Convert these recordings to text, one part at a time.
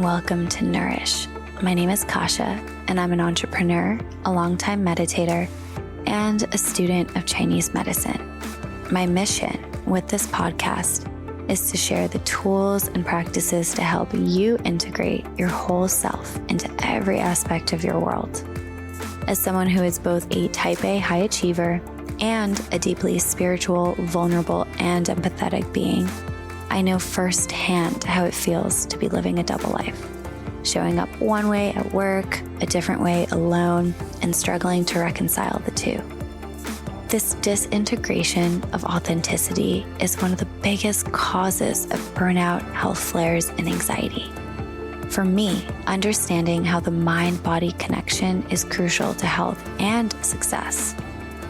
and welcome to Nourish. My name is Kasha, and I'm an entrepreneur, a longtime meditator, and a student of Chinese medicine. My mission with this podcast is to share the tools and practices to help you integrate your whole self into every aspect of your world. As someone who is both a type A high achiever and a deeply spiritual, vulnerable, and empathetic being, I know firsthand how it feels to be living a double life, showing up one way at work, a different way alone, and struggling to reconcile the two. This disintegration of authenticity is one of the biggest causes of burnout, health flares, and anxiety. For me, understanding how the mind-body connection is crucial to health and success,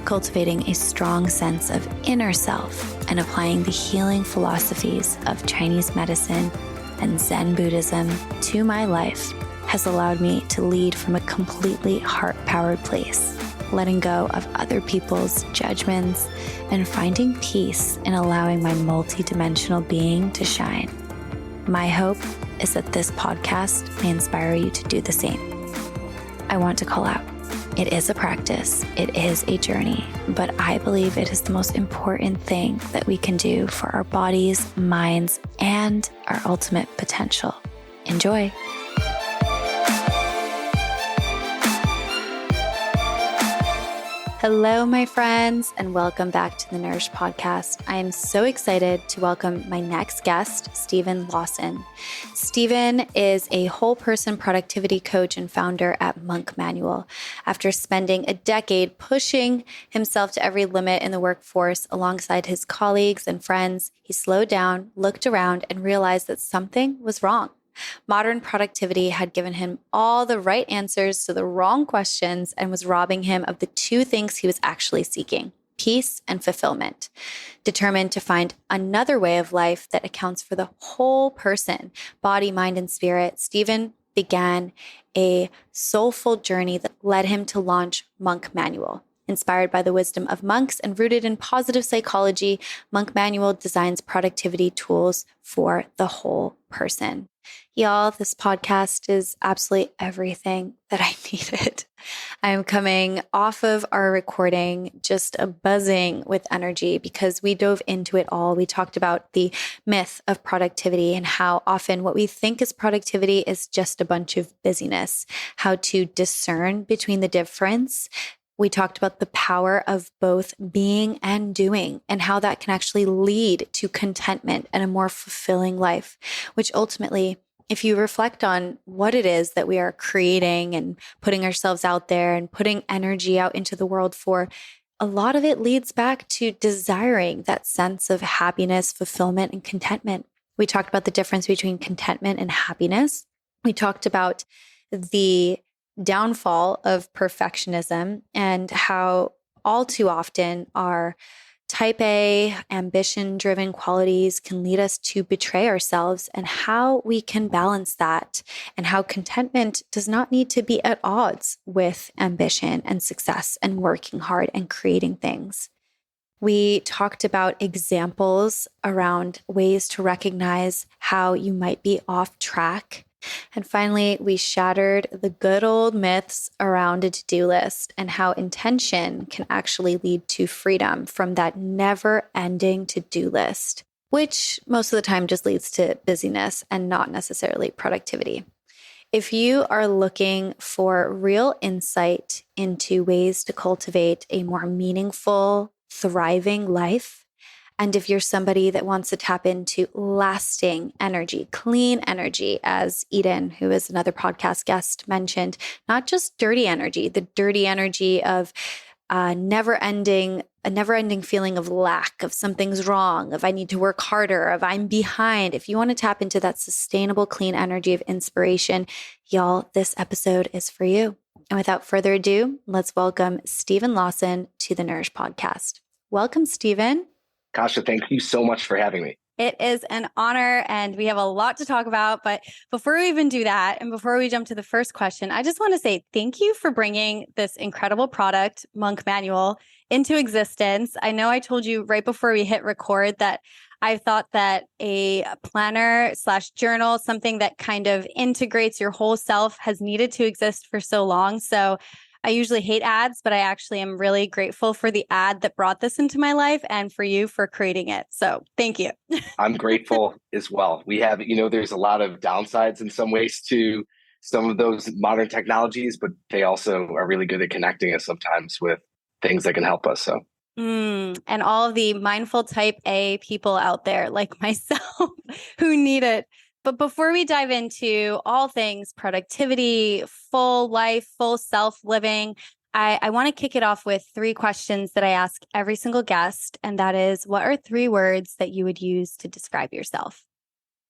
cultivating a strong sense of inner self and applying the healing philosophies of Chinese medicine and Zen Buddhism to my life has allowed me to lead from a completely heart-powered place, letting go of other people's judgments and finding peace in allowing my multidimensional being to shine. My hope is that this podcast may inspire you to do the same. I want to call out, it is a practice, it is a journey, but I believe it is the most important thing that we can do for our bodies, minds, and our ultimate potential. Enjoy. Hello, my friends, and welcome back to the Nourish podcast. I am so excited to welcome my next guest, Stephen Lawson. Stephen is a whole person productivity coach and founder at Monk Manual. After spending a decade pushing himself to every limit in the workforce alongside his colleagues and friends, he slowed down, looked around, and realized that something was wrong. Modern productivity had given him all the right answers to the wrong questions and was robbing him of the two things he was actually seeking, peace and fulfillment. Determined to find another way of life that accounts for the whole person, body, mind, and spirit, Stephen began a soulful journey that led him to launch Monk Manual. Inspired by the wisdom of monks and rooted in positive psychology, Monk Manual designs productivity tools for the whole person. Y'all, this podcast is absolutely everything that I needed. I'm coming off of our recording just buzzing with energy because we dove into it all. We talked about the myth of productivity and how often what we think is productivity is just a bunch of busyness, how to discern between the difference. We talked about the power of both being and doing and how that can actually lead to contentment and a more fulfilling life, which ultimately, if you reflect on what it is that we are creating and putting ourselves out there and putting energy out into the world for, a lot of it leads back to desiring that sense of happiness, fulfillment, and contentment. We talked about the difference between contentment and happiness. We talked about the downfall of perfectionism and how all too often our type A, ambition-driven qualities can lead us to betray ourselves and how we can balance that and how contentment does not need to be at odds with ambition and success and working hard and creating things. We talked about examples around ways to recognize how you might be off track. And finally, we shattered the good old myths around a to-do list and how intention can actually lead to freedom from that never-ending to-do list, which most of the time just leads to busyness and not necessarily productivity. If you are looking for real insight into ways to cultivate a more meaningful, thriving life, and if you're somebody that wants to tap into lasting energy, clean energy, as Eden, who is another podcast guest, mentioned, not just dirty energy, the dirty energy of a never-ending feeling of lack, of something's wrong, of I need to work harder, of I'm behind. If you want to tap into that sustainable, clean energy of inspiration, y'all, this episode is for you. And without further ado, let's welcome Stephen Lawson to the Nourish podcast. Welcome, Stephen. Kasha, thank you so much for having me. It is an honor, and we have a lot to talk about. But before we even do that, and before we jump to the first question, I just want to say thank you for bringing this incredible product, Monk Manual, into existence. I know I told you right before we hit record that I thought that a planner/journal, something that kind of integrates your whole self, has needed to exist for so long. So I usually hate ads, but I actually am really grateful for the ad that brought this into my life and for you for creating it. So thank you. I'm grateful as well. We have, there's a lot of downsides in some ways to some of those modern technologies, but they also are really good at connecting us sometimes with things that can help us. So. And all of the mindful type A people out there like myself who need it. But before we dive into all things productivity, full life, full self living, I want to kick it off with 3 questions that I ask every single guest. And that is, what are 3 words that you would use to describe yourself?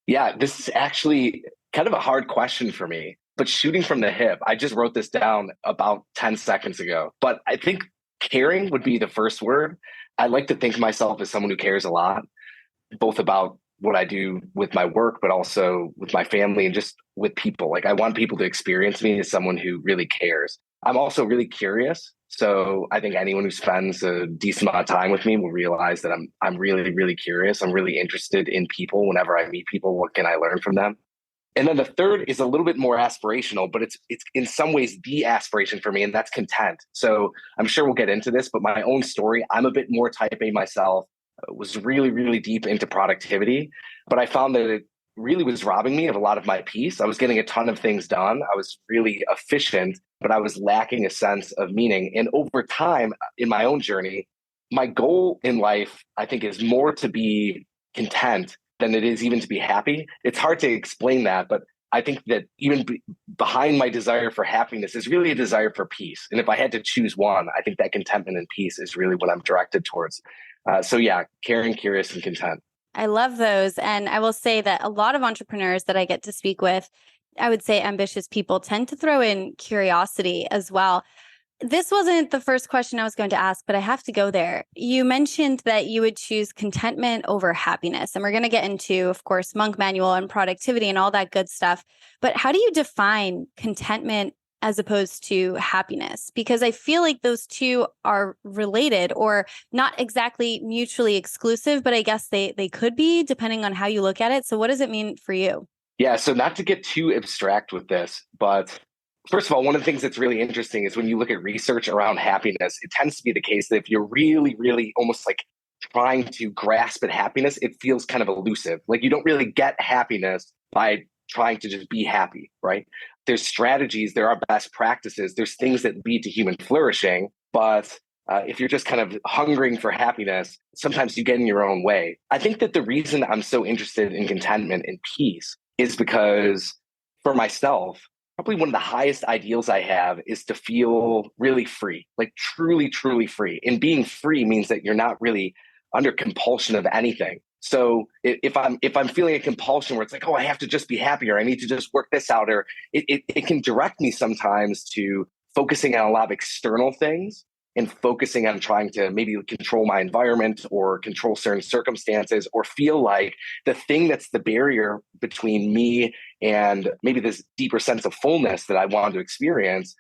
Yeah, this is actually kind of a hard question for me, but shooting from the hip, I just wrote this down about 10 seconds ago. But I think caring would be the first word. I like to think of myself as someone who cares a lot, both about what I do with my work, but also with my family and just with people. Like, I want people to experience me as someone who really cares. I'm also really curious. So I think anyone who spends a decent amount of time with me will realize that I'm really, really curious. I'm really interested in people. Whenever I meet people, what can I learn from them? And then the third is a little bit more aspirational, but it's in some ways the aspiration for me, and that's content. So I'm sure we'll get into this, but my own story, I'm a bit more type A myself, was really, really deep into productivity, but I found that it really was robbing me of a lot of my peace. I was getting a ton of things done. I was really efficient, but I was lacking a sense of meaning. And over time in my own journey, my goal in life, I think, is more to be content than it is even to be happy. It's hard to explain that, but I think that even behind my desire for happiness is really a desire for peace. And if I had to choose one, I think that contentment and peace is really what I'm directed towards. So yeah, caring, curious, and content. I love those. And I will say that a lot of entrepreneurs that I get to speak with, I would say ambitious people, tend to throw in curiosity as well. This wasn't the first question I was going to ask, but I have to go there. You mentioned that you would choose contentment over happiness. And we're going to get into, of course, Monk Manual and productivity and all that good stuff. But how do you define contentment as opposed to happiness? Because I feel like those two are related, or not exactly mutually exclusive, but I guess they could be depending on how you look at it. So what does it mean for you? Yeah, so not to get too abstract with this, but first of all, one of the things that's really interesting is when you look at research around happiness, it tends to be the case that if you're really, really almost like trying to grasp at happiness, it feels kind of elusive. Like, you don't really get happiness by trying to just be happy, right? There's strategies, there are best practices, there's things that lead to human flourishing. But if you're just kind of hungering for happiness, sometimes you get in your own way. I think that the reason I'm so interested in contentment and peace is because for myself, probably one of the highest ideals I have is to feel really free, like truly, truly free. And being free means that you're not really under compulsion of anything. So if I'm feeling a compulsion where it's like, oh, I have to just be happy, or I need to just work this out, or it can direct me sometimes to focusing on a lot of external things and focusing on trying to maybe control my environment or control certain circumstances, or feel like the thing that's the barrier between me and maybe this deeper sense of fullness that I want to experience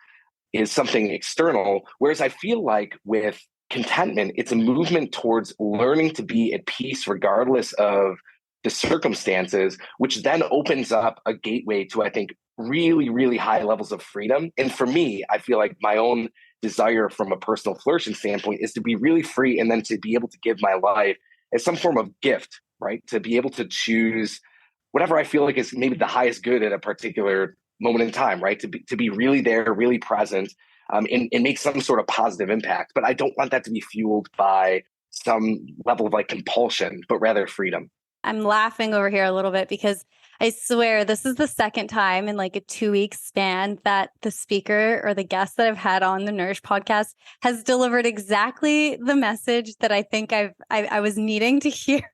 is something external. Whereas I feel like with contentment, it's a movement towards learning to be at peace regardless of the circumstances, which then opens up a gateway to, I think, really, really high levels of freedom. And for me, I feel like my own desire from a personal flourishing standpoint is to be really free, and then to be able to give my life as some form of gift, right? To be able to choose whatever I feel like is maybe the highest good at a particular moment in time, right? To be really there, really present, and make some sort of positive impact. But I don't want that to be fueled by some level of like compulsion, but rather freedom. I'm laughing over here a little bit because I swear this is the second time in like a 2-week span that the speaker or the guest that I've had on the Nourish podcast has delivered exactly the message that I think I was needing to hear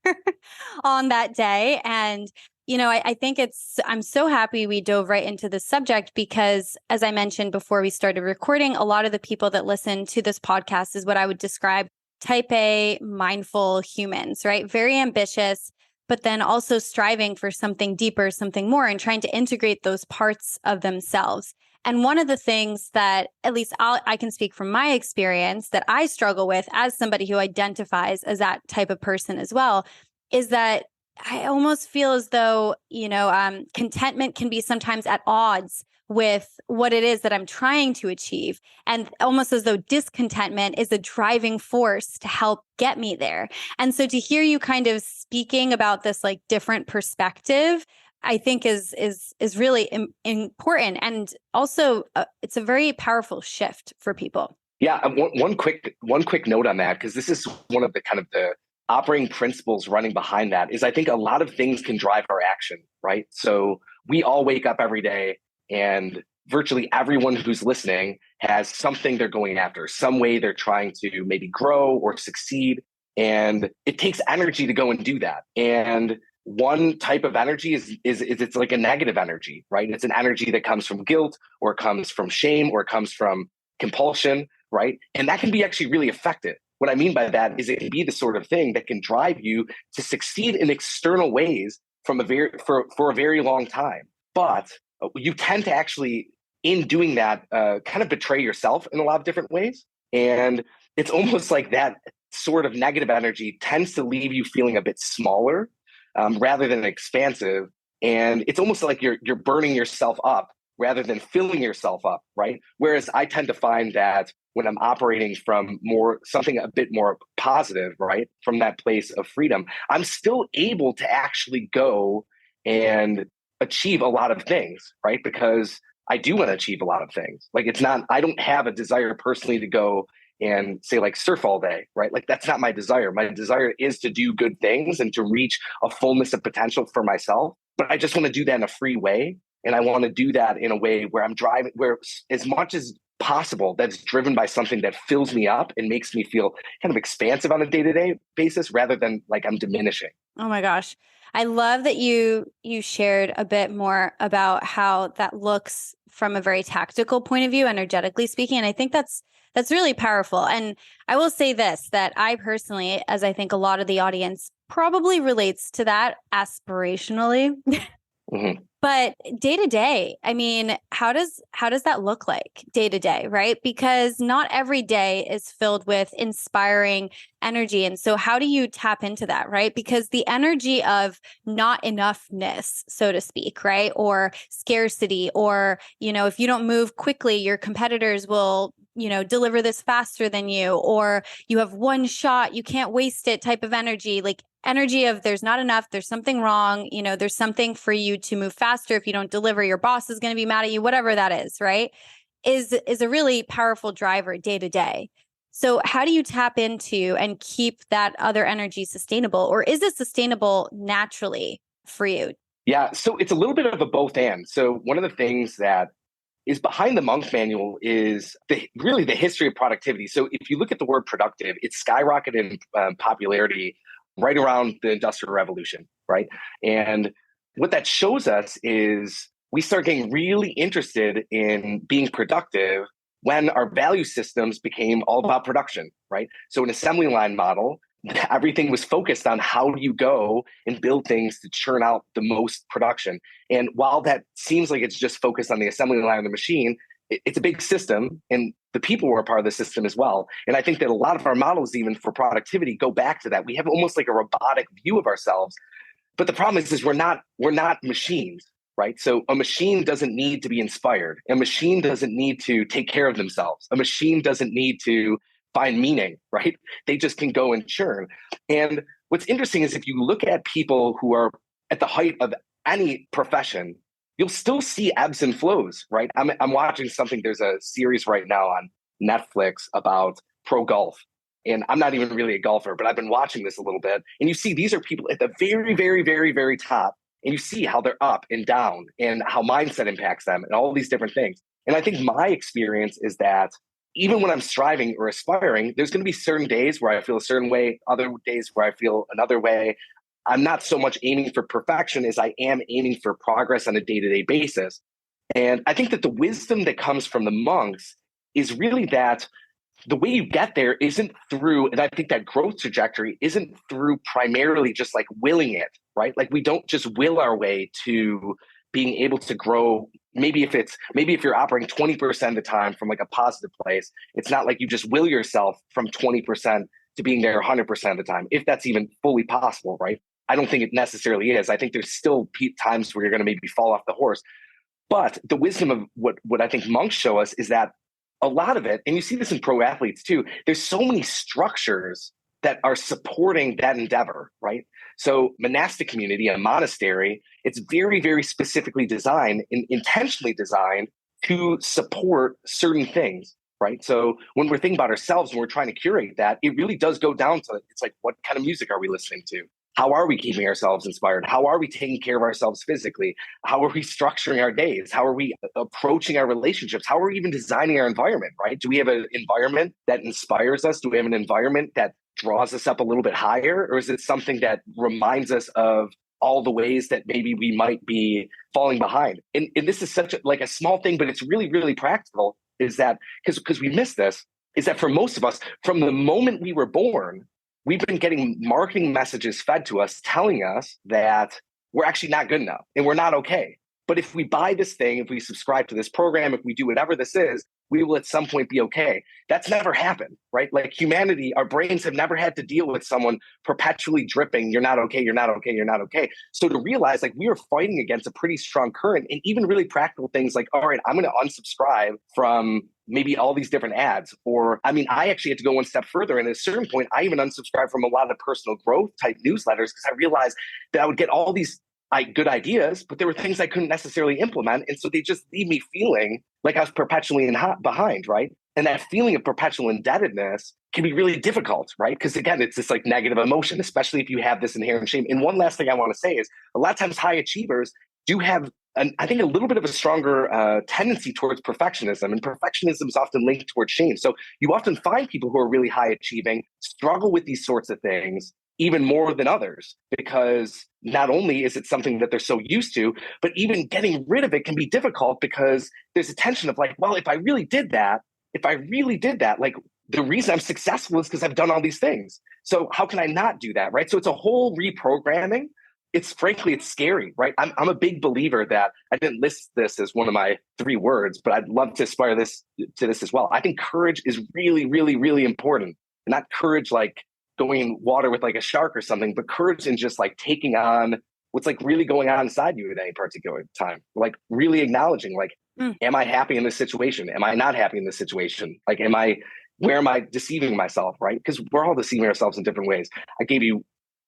on that day. And I think I'm so happy we dove right into the subject because, as I mentioned before we started recording, a lot of the people that listen to this podcast is what I would describe type A mindful humans, right? Very ambitious, but then also striving for something deeper, something more, and trying to integrate those parts of themselves. And one of the things that, at least I can speak from my experience, that I struggle with as somebody who identifies as that type of person as well, is that I almost feel as though, contentment can be sometimes at odds with what it is that I'm trying to achieve. And almost as though discontentment is a driving force to help get me there. And so to hear you kind of speaking about this like different perspective, I think is really important. And also it's a very powerful shift for people. Yeah, one quick note on that, because this is one of the kind of the operating principles running behind that is I think a lot of things can drive our action, right? So we all wake up every day and virtually everyone who's listening has something they're going after, some way they're trying to maybe grow or succeed. And it takes energy to go and do that. And one type of energy is it's like a negative energy, right? It's an energy that comes from guilt, or it comes from shame, or it comes from compulsion, right? And that can be actually really effective. What I mean by that is it can be the sort of thing that can drive you to succeed in external ways for a very long time. But you tend to actually, in doing that, kind of betray yourself in a lot of different ways. And it's almost like that sort of negative energy tends to leave you feeling a bit smaller rather than expansive. And it's almost like you're burning yourself up rather than filling yourself up, right? Whereas I tend to find that when I'm operating from something a bit more positive, right, from that place of freedom, I'm still able to actually go and achieve a lot of things, right? Because I do want to achieve a lot of things. Like I don't have a desire personally to go and say like surf all day, right? Like that's not my desire. My desire is to do good things and to reach a fullness of potential for myself. But I just want to do that in a free way. And I want to do that in a way where I'm driving, where as much as possible, that's driven by something that fills me up and makes me feel kind of expansive on a day-to-day basis rather than like I'm diminishing. Oh my gosh. I love that you shared a bit more about how that looks from a very tactical point of view, energetically speaking. And I think that's really powerful. And I will say this, that I personally, as I think a lot of the audience probably relates to that aspirationally. Mm-hmm. But day to day, I mean, how does that look like day to day, right? Because not every day is filled with inspiring energy. And so how do you tap into that, right? Because the energy of not enoughness, so to speak, right? Or scarcity, or, if you don't move quickly, your competitors will deliver this faster than you, or you have one shot, you can't waste it type of energy, like energy of there's not enough, there's something wrong, there's something for you to move faster. If you don't deliver, your boss is going to be mad at you, whatever that is, right? Is a really powerful driver day to day. So how do you tap into and keep that other energy sustainable, or is it sustainable naturally for you? Yeah, so it's a little bit of a both and. So one of the things that is behind the Monk Manual is really the history of productivity. So if you look at the word productive, it skyrocketed in popularity right around the Industrial Revolution, right? And what that shows us is we start getting really interested in being productive when our value systems became all about production, right? So an assembly line model, everything was focused on how do you go and build things to churn out the most production. And while that seems like it's just focused on the assembly line of the machine, it's a big system, and the people were a part of the system as well. And I think that a lot of our models, even for productivity, go back to that. We have almost like a robotic view of ourselves. But the problem is we're not machines, right? So a machine doesn't need to be inspired. A machine doesn't need to take care of themselves. A machine doesn't need to find meaning, right? They just can go and churn. And what's interesting is if you look at people who are at the height of any profession, you'll still see ebbs and flows, right? I'm watching something, there's a series right now on Netflix about pro golf. And I'm not even really a golfer, but I've been watching this a little bit. And you see these are people at the very, very, very, very top. And you see how they're up and down and how mindset impacts them and all these different things. And I think my experience is that even when I'm striving or aspiring, there's going to be certain days where I feel a certain way, other days where I feel another way. I'm not so much aiming for perfection as I am aiming for progress on a day-to-day basis. And I think that the wisdom that comes from the monks is really that the way you get there isn't through, and I think that growth trajectory isn't through primarily just like willing it, right? Like we don't just will our way to being able to grow. Maybe if you're operating 20% of the time from like a positive place, it's not like you just will yourself from 20% to being there 100% of the time, if that's even fully possible, right? I don't think it necessarily is. I think there's still times where you're going to maybe fall off the horse. But the wisdom of what I think monks show us is that a lot of it, and you see this in pro athletes too, there's so many structures that are supporting that endeavor, right? So monastic community, a monastery, it's very, very specifically designed and intentionally designed to support certain things, right? So when we're thinking about ourselves and we're trying to curate that, it really does go down to, it's like, what kind of music are we listening to? How are we keeping ourselves inspired? How are we taking care of ourselves physically? How are we structuring our days? How are we approaching our relationships? How are we even designing our environment, right? Do we have an environment that inspires us? Do we have an environment that draws us up a little bit higher? Or is it something that reminds us of all the ways that maybe we might be falling behind? And this is such like a small thing, but it's really, really practical, is that because we miss this, is that for most of us, from the moment we were born, we've been getting marketing messages fed to us telling us that we're actually not good enough and we're not okay. But if we buy this thing, if we subscribe to this program, if we do whatever this is, we will at some point be okay. That's never happened, right? Like humanity, our brains have never had to deal with someone perpetually dripping, you're not okay, you're not okay, you're not okay. So to realize like we are fighting against a pretty strong current, and even really practical things like, all right, I'm going to unsubscribe from maybe all these different ads. Or, I mean, I actually had to go one step further. And at a certain point, I even unsubscribed from a lot of personal growth type newsletters because I realized that I would get all these good ideas, but there were things I couldn't necessarily implement. And so they just leave me feeling like I was perpetually behind, right? And that feeling of perpetual indebtedness can be really difficult, right? Because again, it's this like negative emotion, especially if you have this inherent shame. And one last thing I want to say is a lot of times high achievers do have I think a little bit of a stronger tendency towards perfectionism, and perfectionism is often linked towards shame. So you often find people who are really high achieving struggle with these sorts of things even more than others, because not only is it something that they're so used to, but even getting rid of it can be difficult because there's a tension of like, well, if I really did that, like the reason I'm successful is because I've done all these things. So how can I not do that, right? So it's a whole reprogramming. It's scary, right? I'm a big believer that I didn't list this as one of my 3 words, but I'd love to aspire to this as well. I think courage is really, really, really important. And not courage like going in water with like a shark or something, but courage in just like taking on what's like really going on inside you at any particular time. Like really acknowledging like, am I happy in this situation? Am I not happy in this situation? Like, where am I deceiving myself, right? Because we're all deceiving ourselves in different ways. I gave you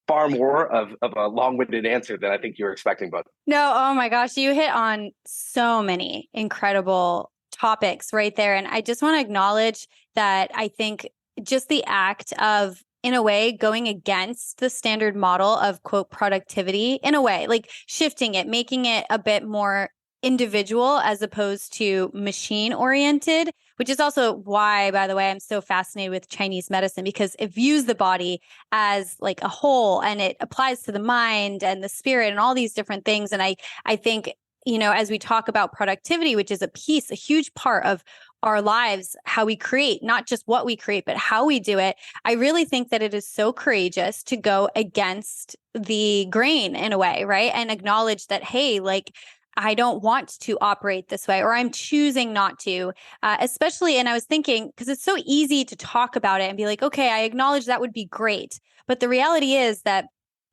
far more of a long-winded answer than I think you were expecting, but no, oh my gosh, you hit on so many incredible topics right there. And I just want to acknowledge that I think just the act of, in a way, going against the standard model of quote productivity, in a way, like shifting it, making it a bit more individual as opposed to machine oriented, which is also why, by the way, I'm so fascinated with Chinese medicine, because it views the body as like a whole and it applies to the mind and the spirit and all these different things. And I think, you know, as we talk about productivity, which is a huge part of our lives, how we create, not just what we create, but how we do it. I really think that it is so courageous to go against the grain in a way, right? And acknowledge that, hey, like, I don't want to operate this way, or I'm choosing not to, especially. And I was thinking, because it's so easy to talk about it and be like, okay, I acknowledge that would be great. But the reality is that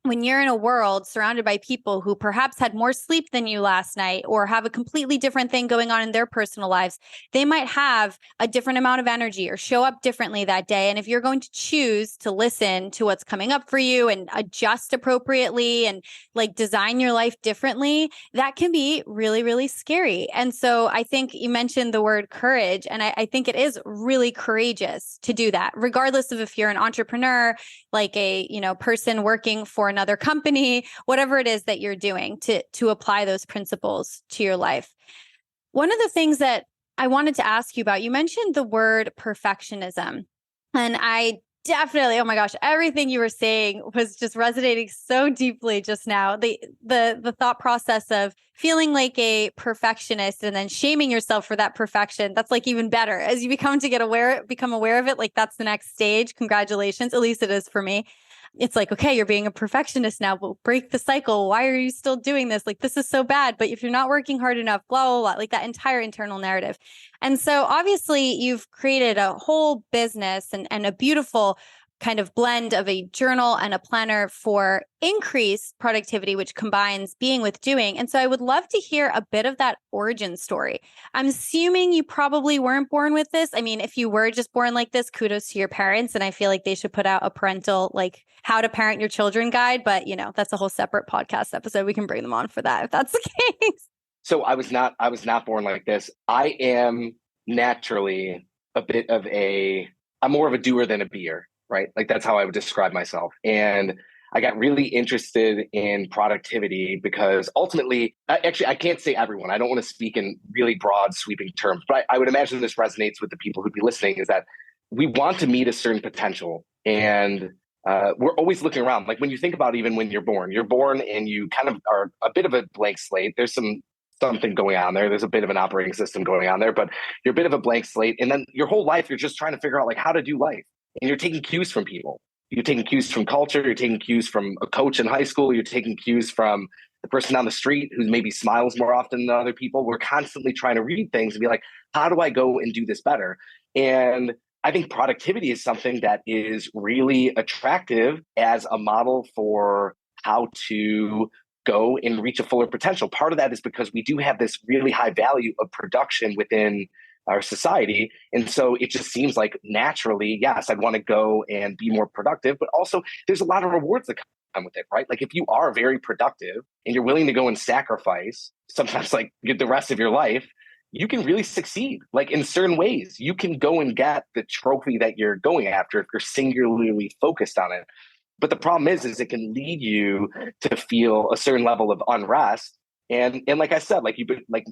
when you're in a world surrounded by people who perhaps had more sleep than you last night or have a completely different thing going on in their personal lives, they might have a different amount of energy or show up differently that day. And if you're going to choose to listen to what's coming up for you and adjust appropriately and like design your life differently, that can be really, really scary. And so I think you mentioned the word courage, and I think it is really courageous to do that, regardless of if you're an entrepreneur, like a, you know, person working for another company, whatever it is that you're doing to apply those principles to your life. One of the things that I wanted to ask you about, you mentioned the word perfectionism. And I definitely, oh my gosh, everything you were saying was just resonating so deeply just now. The thought process of feeling like a perfectionist and then shaming yourself for that perfection, that's like even better. As you become aware of it, like that's the next stage. Congratulations. At least it is for me. it's like, okay, you're being a perfectionist now, but break the cycle. Why are you still doing this? Like, this is so bad. But if you're not working hard enough, blah, blah, blah, like that entire internal narrative. And so obviously you've created a whole business and a beautiful kind of blend of a journal and a planner for increased productivity, which combines being with doing. And so I would love to hear a bit of that origin story. I'm assuming you probably weren't born with this. I mean, if you were just born like this, kudos to your parents. And I feel like they should put out a parental, like how to parent your children guide. But, that's a whole separate podcast episode. We can bring them on for that if that's the case. So I was not born like this. I am naturally I'm more of a doer than a beer, right? Like that's how I would describe myself. And I got really interested in productivity because ultimately, I can't say everyone. I don't want to speak in really broad, sweeping terms, but I would imagine this resonates with the people who'd be listening, is that we want to meet a certain potential. And we're always looking around. Like when you think about even when you're born and you kind of are a bit of a blank slate. There's something going on there. There's a bit of an operating system going on there, but you're a bit of a blank slate. And then your whole life, you're just trying to figure out like how to do life. And you're taking cues from people. You're taking cues from culture. You're taking cues from a coach in high school. You're taking cues from the person on the street who maybe smiles more often than other people. We're constantly trying to read things and be like, how do I go and do this better? And I think productivity is something that is really attractive as a model for how to go and reach a fuller potential. Part of that is because we do have this really high value of production within our society. And so it just seems like naturally, yes, I'd want to go and be more productive, but also there's a lot of rewards that come with it, right? Like if you are very productive and you're willing to go and sacrifice sometimes like the rest of your life, you can really succeed. Like in certain ways, you can go and get the trophy that you're going after if you're singularly focused on it. But the problem is it can lead you to feel a certain level of unrest. And like I said,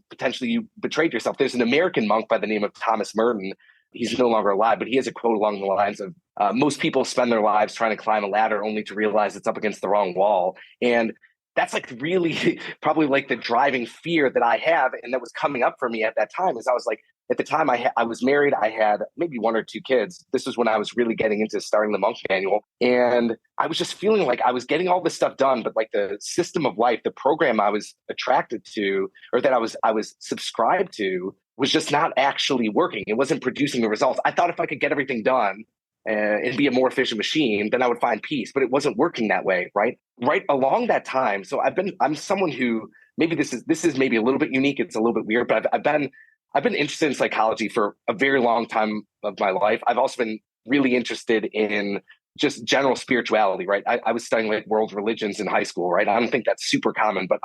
potentially you betrayed yourself. There's an American monk by the name of Thomas Merton. He's no longer alive, but he has a quote along the lines of, most people spend their lives trying to climb a ladder only to realize it's up against the wrong wall. And that's like really probably like the driving fear that I have. And that was coming up for me at that time is I was like, at the time I was married, I had maybe one or two kids. This was when I was really getting into starting the monk manual. And I was just feeling like I was getting all this stuff done, but like the system of life, the program I was attracted to, or that I was subscribed to, was just not actually working. It wasn't producing the results. I thought if I could get everything done and be a more efficient machine, then I would find peace, but it wasn't working that way, right? Right along that time. So I'm someone who, maybe this is maybe a little bit unique. It's a little bit weird, but I've been interested in psychology for a very long time of my life. I've also been really interested in just general spirituality, right? I was studying like world religions in high school, right? I don't think that's super common, but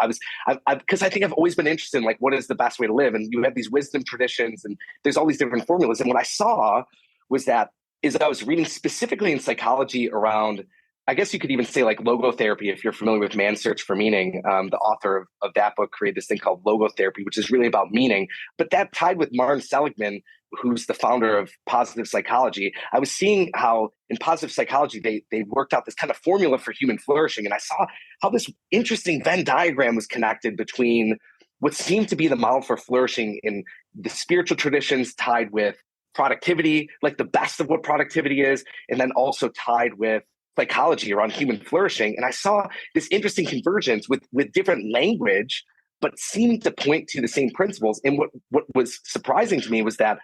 because I think I've always been interested in like, what is the best way to live? And you have these wisdom traditions and there's all these different formulas. And what I saw was that I was reading specifically in psychology around, I guess you could even say like logotherapy, if you're familiar with Man's Search for Meaning. The author of that book created this thing called logotherapy, which is really about meaning. But that tied with Martin Seligman, who's the founder of positive psychology. I was seeing how in positive psychology, they worked out this kind of formula for human flourishing. And I saw how this interesting Venn diagram was connected between what seemed to be the model for flourishing in the spiritual traditions tied with productivity, like the best of what productivity is, and then also tied with psychology around human flourishing. And I saw this interesting convergence with different language, but seemed to point to the same principles. And what was surprising to me was that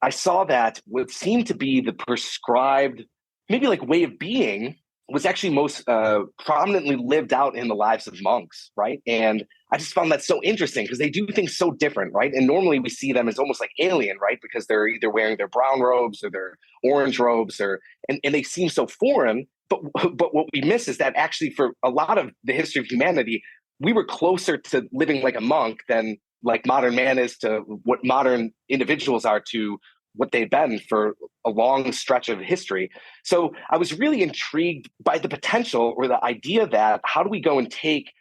I saw that what seemed to be the prescribed, maybe like way of being, was actually most prominently lived out in the lives of monks, right? And I just found that so interesting because they do things so different, right? And normally we see them as almost like alien, right? Because they're either wearing their brown robes or their orange robes, and they seem so foreign. But what we miss is that actually for a lot of the history of humanity, we were closer to living like a monk than like modern man is to what modern individuals are to what they've been for a long stretch of history. So I was really intrigued by the potential or the idea that how do we go and take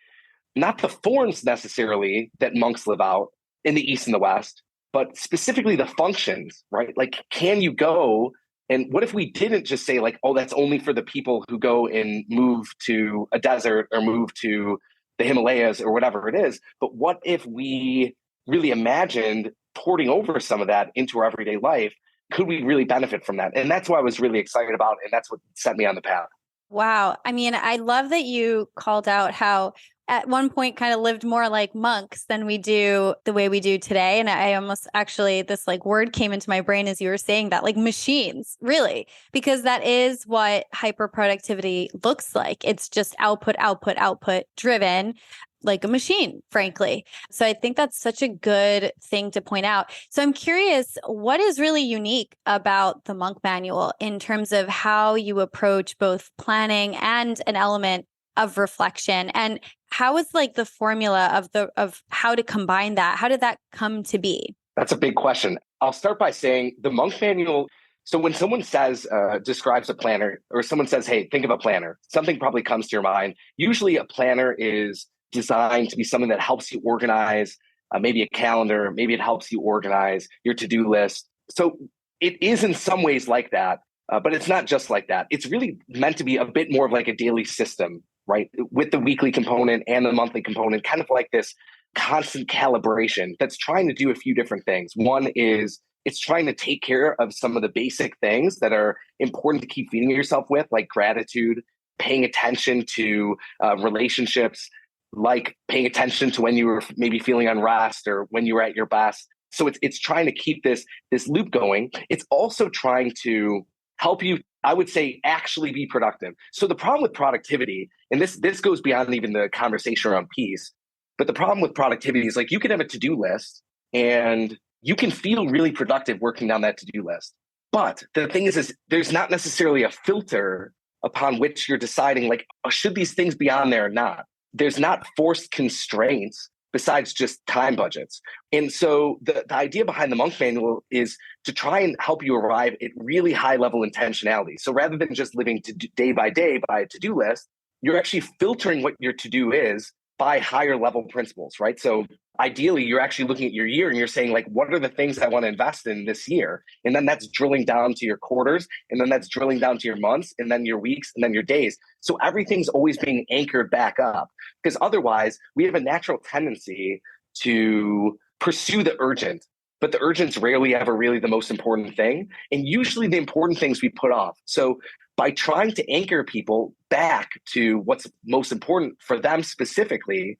not the forms necessarily that monks live out in the East and the West, but specifically the functions, right? Like, can you go and what if we didn't just say like, oh, that's only for the people who go and move to a desert or move to the Himalayas or whatever it is? But what if we really imagined porting over some of that into our everyday life? Could we really benefit from that? And that's what I was really excited about. And that's what set me on the path. Wow. I mean, I love that you called out how at one point kind of lived more like monks than we do the way we do today. And I almost actually, this like word came into my brain as you were saying that, like machines, really, because that is what hyper productivity looks like. It's just output, output, output driven, like a machine, frankly. So I think that's such a good thing to point out. So I'm curious, what is really unique about the Monk Manual in terms of how you approach both planning and an element of reflection? And how is like the formula of how to combine that? How did that come to be? That's a big question. I'll start by saying the Monk Manual. So when someone says, describes a planner, or someone says, hey, think of a planner, something probably comes to your mind. Usually a planner is designed to be something that helps you organize, maybe a calendar, maybe it helps you organize your to-do list. So it is in some ways like that, but it's not just like that. It's really meant to be a bit more of like a daily system, right? With the weekly component and the monthly component, kind of like this constant calibration that's trying to do a few different things. One is it's trying to take care of some of the basic things that are important to keep feeding yourself with, like gratitude, paying attention to relationships, like paying attention to when you were maybe feeling unrest or when you were at your best. So it's trying to keep this loop going. It's also trying to help you, I would say, actually be productive. So the problem with productivity, and this goes beyond even the conversation around peace, but the problem with productivity is like you can have a to-do list and you can feel really productive working down that to-do list. But the thing is there's not necessarily a filter upon which you're deciding like, oh, should these things be on there or not? There's not forced constraints besides just time budgets. And so the idea behind the Monk Manual is to try and help you arrive at really high level intentionality. So rather than just living day by day by a to-do list, you're actually filtering what your to-do is by higher level principles, right? So ideally, you're actually looking at your year and you're saying, like, what are the things I want to invest in this year? And then that's drilling down to your quarters, and then that's drilling down to your months, and then your weeks, and then your days. So everything's always being anchored back up, because otherwise, we have a natural tendency to pursue the urgent. But the urgent's rarely ever really the most important thing. And usually the important things we put off. So by trying to anchor people back to what's most important for them specifically,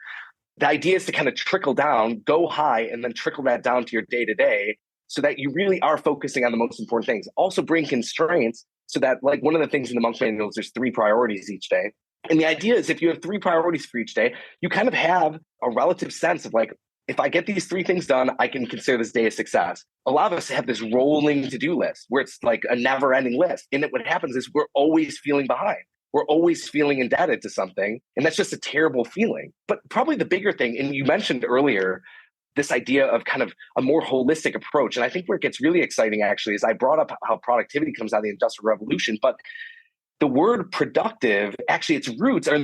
the idea is to kind of trickle down, go high, and then trickle that down to your day to day so that you really are focusing on the most important things. Also bring constraints so that, like, one of the things in the Monk Manual is there's 3 priorities each day. And the idea is if you have 3 priorities for each day, you kind of have a relative sense of like, if I get these 3 things done, I can consider this day a success. A lot of us have this rolling to-do list where it's like a never-ending list. And what happens is we're always feeling behind. We're always feeling indebted to something. And that's just a terrible feeling. But probably the bigger thing, and you mentioned earlier, this idea of kind of a more holistic approach. And I think where it gets really exciting, actually, is I brought up how productivity comes out of the Industrial Revolution. But the word productive, actually, its roots are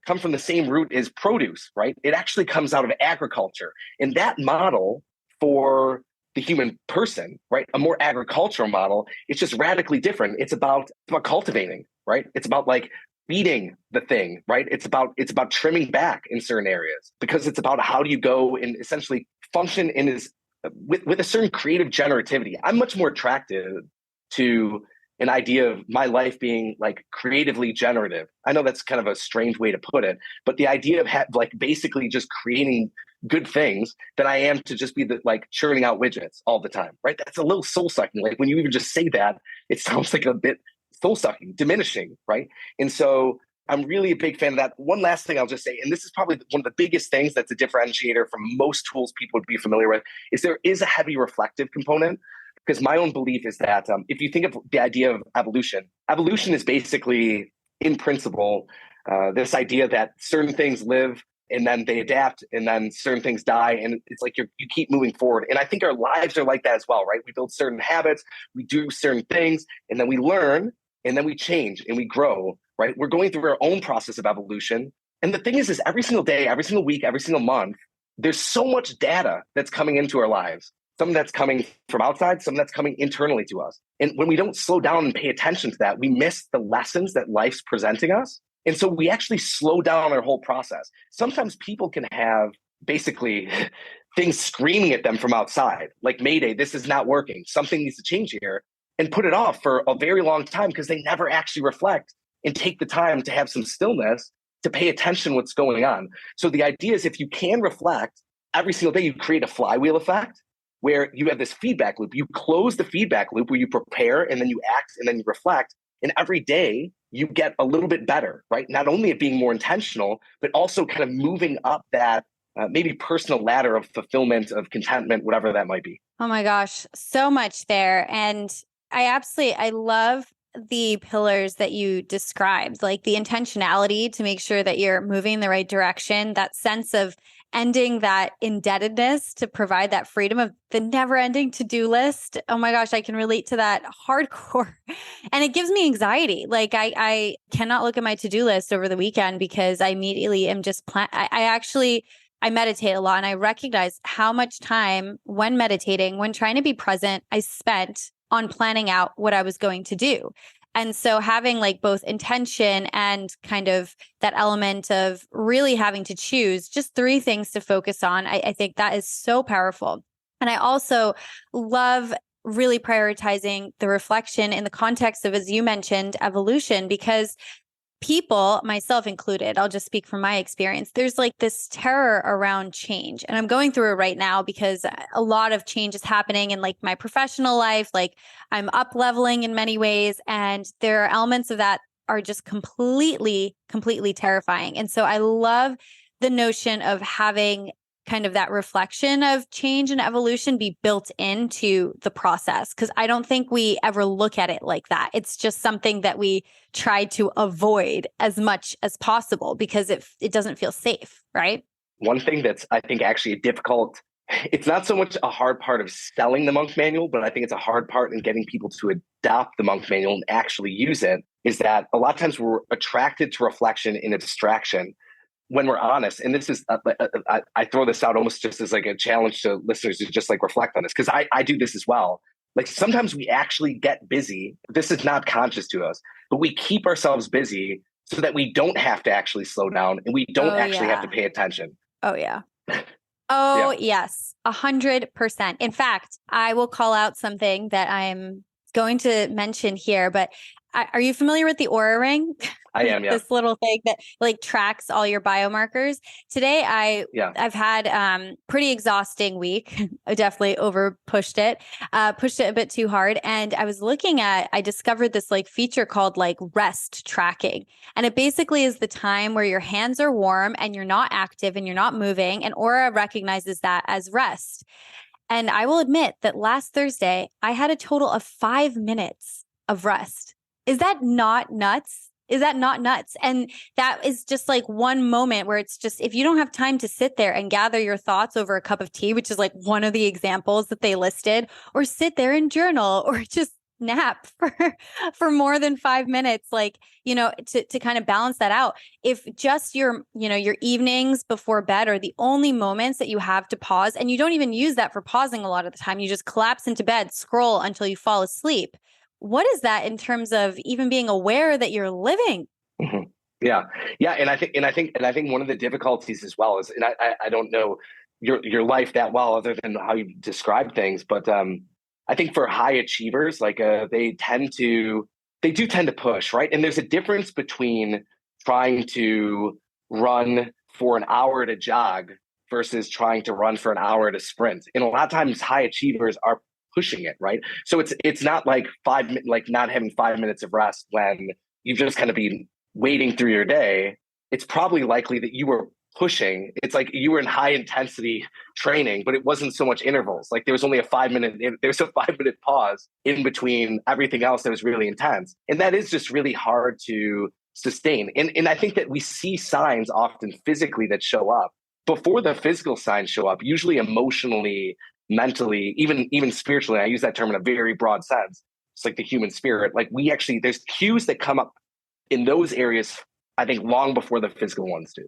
come from the same root as produce, right? It actually comes out of agriculture. And that model for the human person, right? A more agricultural model, it's just radically different. It's about cultivating, right? It's about like feeding the thing, right? It's about trimming back in certain areas, because it's about how do you go and essentially function with a certain creative generativity. I'm much more attracted to an idea of my life being like creatively generative. I know that's kind of a strange way to put it, but the idea of like basically just creating good things than I am to just be like churning out widgets all the time, right? That's a little soul sucking. Like when you even just say that, it sounds like a bit soul sucking, diminishing, right? And so I'm really a big fan of that. One last thing I'll just say, and this is probably one of the biggest things that's a differentiator from most tools people would be familiar with, is there is a heavy reflective component. Because my own belief is that if you think of the idea of evolution is basically, in principle, this idea that certain things live and then they adapt and then certain things die. And it's like you keep moving forward. And I think our lives are like that as well, right? We build certain habits, we do certain things, and then we learn, and then we change and we grow, right? We're going through our own process of evolution. And the thing is every single day, every single week, every single month, there's so much data that's coming into our lives. Some that's coming from outside, some that's coming internally to us. And when we don't slow down and pay attention to that, we miss the lessons that life's presenting us. And so we actually slow down our whole process. Sometimes people can have basically things screaming at them from outside, like Mayday, this is not working. Something needs to change here, and put it off for a very long time because they never actually reflect and take the time to have some stillness to pay attention to what's going on. So the idea is if you can reflect every single day, you create a flywheel effect where you have this feedback loop. You close the feedback loop where you prepare and then you act and then you reflect. And every day you get a little bit better, right? Not only at being more intentional, but also kind of moving up that maybe personal ladder of fulfillment, of contentment, whatever that might be. Oh my gosh, so much there. And I love the pillars that you described, like the intentionality to make sure that you're moving in the right direction, that sense of ending that indebtedness to provide that freedom of the never ending to-do list. Oh my gosh, I can relate to that hardcore. And it gives me anxiety. Like I cannot look at my to-do list over the weekend because I immediately am just I meditate a lot, and I recognize how much time when meditating, when trying to be present, I spent on planning out what I was going to do. And so having like both intention and kind of that element of really having to choose just three things to focus on, I think that is so powerful. And I also love really prioritizing the reflection in the context of, as you mentioned, evolution, because people, myself included, I'll just speak from my experience, there's like this terror around change. And I'm going through it right now because a lot of change is happening in like my professional life. Like I'm up leveling in many ways. And there are elements of that are just completely terrifying. And so I love the notion of having kind of that reflection of change and evolution be built into the process. Because I don't think we ever look at it like that. It's just something that we try to avoid as much as possible because it doesn't feel safe, right? One thing that's, I think, actually a difficult, it's not so much a hard part of selling the monk manual, but I think it's a hard part in getting people to adopt the monk manual and actually use it, is that a lot of times we're attracted to reflection in a distraction. When we're honest, and this is, I throw this out almost just as like a challenge to listeners to just like reflect on this, because I do this as well. Like sometimes we actually get busy. This is not conscious to us, but we keep ourselves busy so that we don't have to actually slow down and we don't have to pay attention. Oh, yeah. Oh, yes, 100%. In fact, I will call out something that I'm going to mention here, but are you familiar with the Aura Ring? I am, yeah. This little thing that like tracks all your biomarkers. Today, I've had pretty exhausting week. I definitely pushed it a bit too hard. And I discovered this like feature called like rest tracking. And it basically is the time where your hands are warm and you're not active and you're not moving. And Aura recognizes that as rest. And I will admit that last Thursday, I had a total of 5 minutes of rest. Is that not nuts? And that is just like one moment where it's just, if you don't have time to sit there and gather your thoughts over a cup of tea, which is like one of the examples that they listed, or sit there and journal, or just nap for more than 5 minutes, like, to kind of balance that out. If just your evenings before bed are the only moments that you have to pause, and you don't even use that for pausing a lot of the time, you just collapse into bed, scroll until you fall asleep. What is that in terms of even being aware that you're living? Mm-hmm. Yeah. And I think one of the difficulties as well is, and I don't know your life that well, other than how you describe things, but I think for high achievers, like they do tend to push, right? And there's a difference between trying to run for an hour to jog versus trying to run for an hour to sprint. And a lot of times high achievers are pushing it, right? So it's not like not having 5 minutes of rest when you've just kind of been wading through your day. It's probably likely that you were pushing. It's like you were in high intensity training, but it wasn't so much intervals. Like there was only a 5 minute pause in between everything else that was really intense. And that is just really hard to sustain. And I think that we see signs often physically that show up before the physical signs show up, usually emotionally, mentally, even spiritually. I use that term in a very broad sense. It's like the human spirit. Like there's cues that come up in those areas, I think, long before the physical ones do.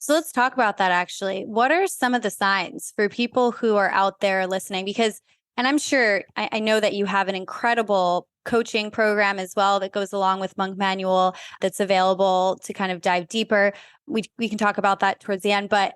So let's talk about that actually. What are some of the signs for people who are out there listening? Because, and I'm sure, I know that you have an incredible coaching program as well that goes along with Monk Manual that's available to kind of dive deeper. We can talk about that towards the end, but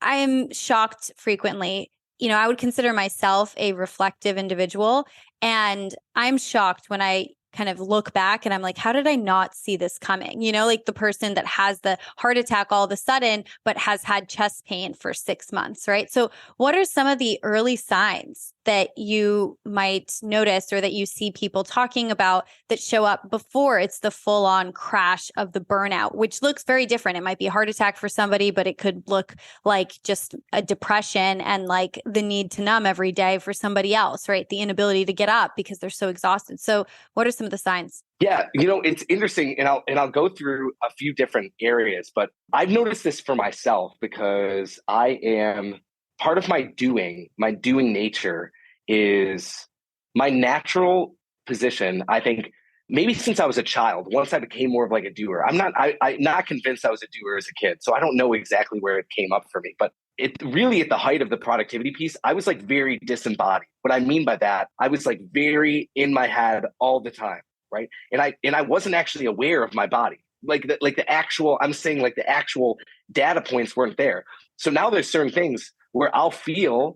I'm shocked frequently. I would consider myself a reflective individual, and I'm shocked when I kind of look back and I'm like, how did I not see this coming? Like the person that has the heart attack all of a sudden, but has had chest pain for 6 months, right? So what are some of the early signs that you might notice or that you see people talking about that show up before it's the full-on crash of the burnout, which looks very different? It might be a heart attack for somebody, but it could look like just a depression and like the need to numb every day for somebody else, right? The inability to get up because they're so exhausted. So what are some of the signs? Yeah, it's interesting, and I'll go through a few different areas, but I've noticed this for myself because I am part of my doing nature is my natural position. I think maybe since I was a child, once I became more of like a doer, I'm not convinced I was a doer as a kid, so I don't know exactly where it came up for me, but it really at the height of the productivity piece, I was like very disembodied. What I mean by that, I was like very in my head all the time. Right. And I wasn't actually aware of my body. I'm saying like the actual data points weren't there. So now there's certain things where I'll feel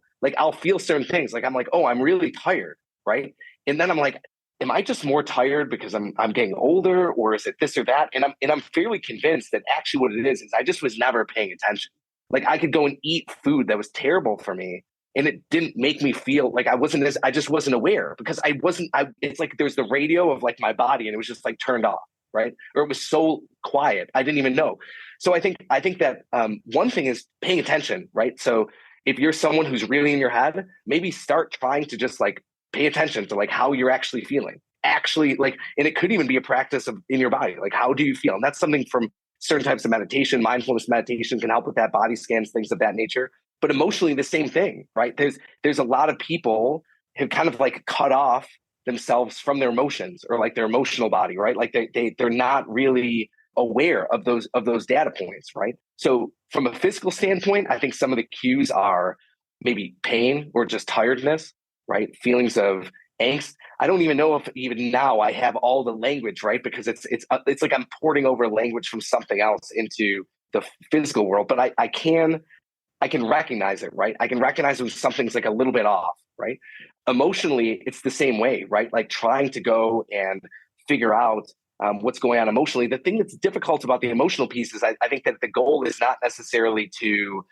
certain things. Like I'm like, oh, I'm really tired. Right. And then I'm like, am I just more tired because I'm getting older, or is it this or that? And I'm fairly convinced that actually what it is I just was never paying attention. Like I could go and eat food that was terrible for me, and it didn't make me feel like I just wasn't aware because it's like there's the radio of like my body and it was just like turned off, right? Or it was so quiet, I didn't even know. So I think that one thing is paying attention, right? So if you're someone who's really in your head, maybe start trying to just like pay attention to like how you're actually feeling. Actually, like, and it could even be a practice of in your body, like how do you feel? And that's something from certain types of meditation. Mindfulness meditation can help with that, body scans, things of that nature. But emotionally, the same thing, right? There's a lot of people who kind of like cut off themselves from their emotions or like their emotional body, right? Like they're not really aware of those data points, right? So from a physical standpoint, I think some of the cues are maybe pain or just tiredness, right? Feelings of angst. I don't even know if even now I have all the language, right? Because it's like I'm porting over language from something else into the physical world, but I can recognize it, right? I can recognize when something's like a little bit off, right? Emotionally, it's the same way, right? Like trying to go and figure out what's going on emotionally. The thing that's difficult about the emotional piece is I think that the goal is not necessarily to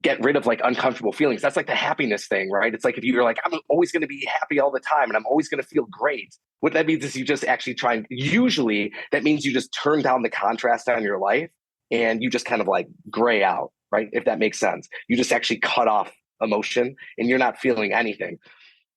get rid of like uncomfortable feelings. That's like the happiness thing, right? It's like if you're like, I'm always going to be happy all the time and I'm always going to feel great. What that means is you just actually usually that means you just turn down the contrast on your life and you just kind of like gray out, right? If that makes sense. You just actually cut off emotion and you're not feeling anything.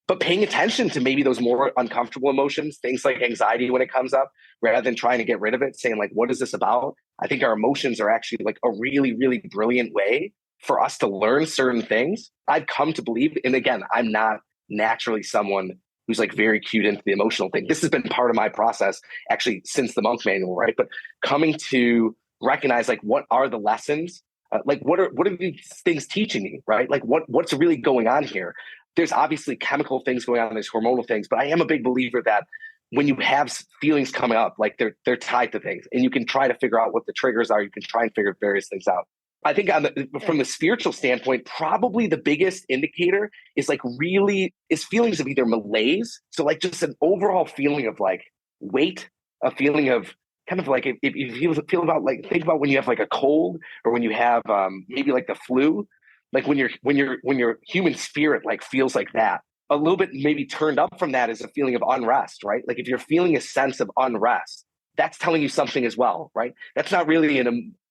But paying attention to maybe those more uncomfortable emotions, things like anxiety when it comes up, rather than trying to get rid of it, saying like, what is this about? I think our emotions are actually like a really, really brilliant way for us to learn certain things. I've come to believe, and again, I'm not naturally someone who's like very cued into the emotional thing. This has been part of my process actually since the monk manual, right? But coming to recognize like what are the lessons, like what are these things teaching me, right? Like what's really going on here? There's obviously chemical things going on, there's hormonal things, but I am a big believer that when you have feelings coming up, like they're tied to things, and you can try to figure out what the triggers are. You can try and figure various things out. I think from the spiritual standpoint, probably the biggest indicator is feelings of either malaise. So like just an overall feeling of like weight, a feeling of kind of like if you feel about like, think about when you have like a cold or when you have maybe like the flu, like when your human spirit like feels like that. A little bit maybe turned up from that is a feeling of unrest, right? Like if you're feeling a sense of unrest, that's telling you something as well, right? That's not really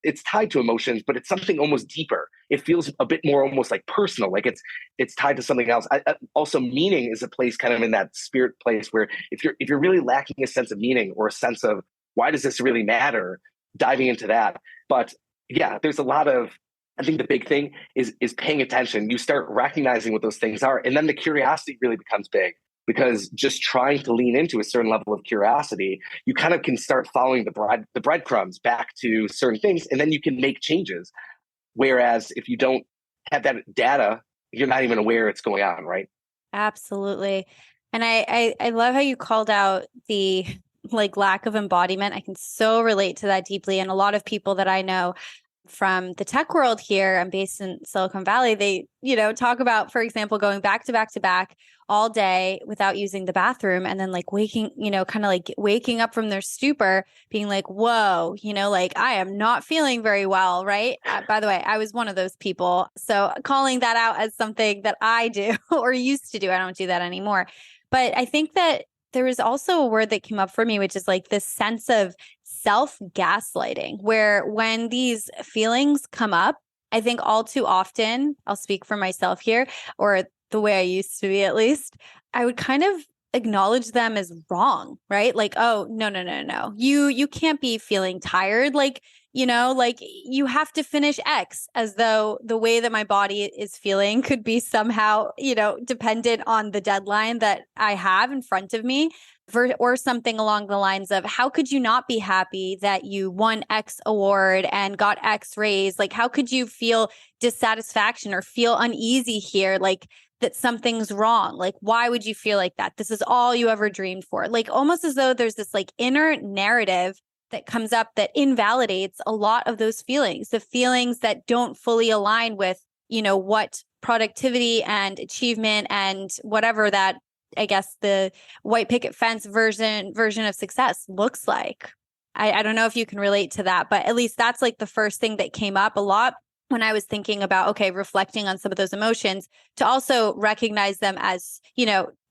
it's tied to emotions, but it's something almost deeper. It feels a bit more almost like personal, like it's tied to something else. Also, meaning is a place kind of in that spirit place where if you're really lacking a sense of meaning or a sense of why does this really matter, diving into that. But yeah, there's a lot of, I think the big thing is paying attention. You start recognizing what those things are, and then the curiosity really becomes big. Because just trying to lean into a certain level of curiosity, you kind of can start following the breadcrumbs back to certain things, and then you can make changes. Whereas if you don't have that data, you're not even aware it's going on, right? Absolutely. And I love how you called out the like lack of embodiment. I can so relate to that deeply. And a lot of people that I know from the tech world here, I'm based in Silicon Valley, they, talk about, for example, going back to back to back all day without using the bathroom and then like waking, kind of like waking up from their stupor, being like, whoa, like I am not feeling very well, right? By the way, I was one of those people. So calling that out as something that I do or used to do, I don't do that anymore. But I think that there was also a word that came up for me, which is like this sense of self-gaslighting, where when these feelings come up, I think all too often, I'll speak for myself here, or the way I used to be at least, I would kind of acknowledge them as wrong, right? Like, oh, no, no, no, no. You can't be feeling tired. Like, like you have to finish X, as though the way that my body is feeling could be somehow, dependent on the deadline that I have in front of me. Or something along the lines of, how could you not be happy that you won X award and got X raise? Like, how could you feel dissatisfaction or feel uneasy here? Like, that something's wrong. Like, why would you feel like that? This is all you ever dreamed for. Like, almost as though there's this like inner narrative that comes up that invalidates a lot of those feelings, the feelings that don't fully align with, what productivity and achievement and whatever that, I guess, the white picket fence version of success looks like. I don't know if you can relate to that, but at least that's like the first thing that came up a lot when I was thinking about, okay, reflecting on some of those emotions, to also recognize them as,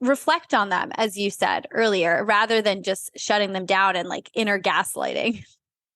reflect on them, as you said earlier, rather than just shutting them down and like inner gaslighting.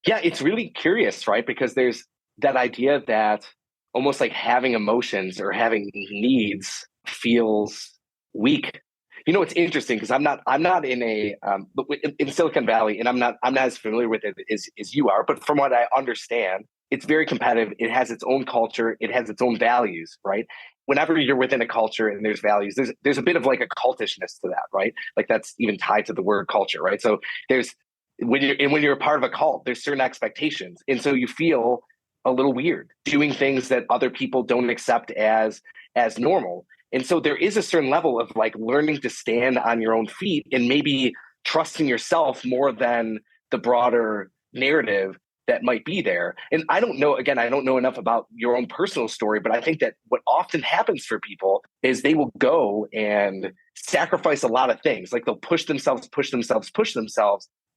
Yeah, it's really curious, right? Because there's that idea that almost like having emotions or having needs feels weak. It's interesting because I'm not in in Silicon Valley, and I'm not as familiar with it as you are. But from what I understand, it's very competitive. It has its own culture. It has its own values, right? Whenever you're within a culture and there's values, there's a bit of like a cultishness to that, right? Like that's even tied to the word culture, right? So there's when you're a part of a cult, there's certain expectations, and so you feel a little weird doing things that other people don't accept as normal. And so there is a certain level of like learning to stand on your own feet and maybe trusting yourself more than the broader narrative that might be there. And I don't know enough about your own personal story, but I think that what often happens for people is they will go and sacrifice a lot of things. Like they'll push themselves,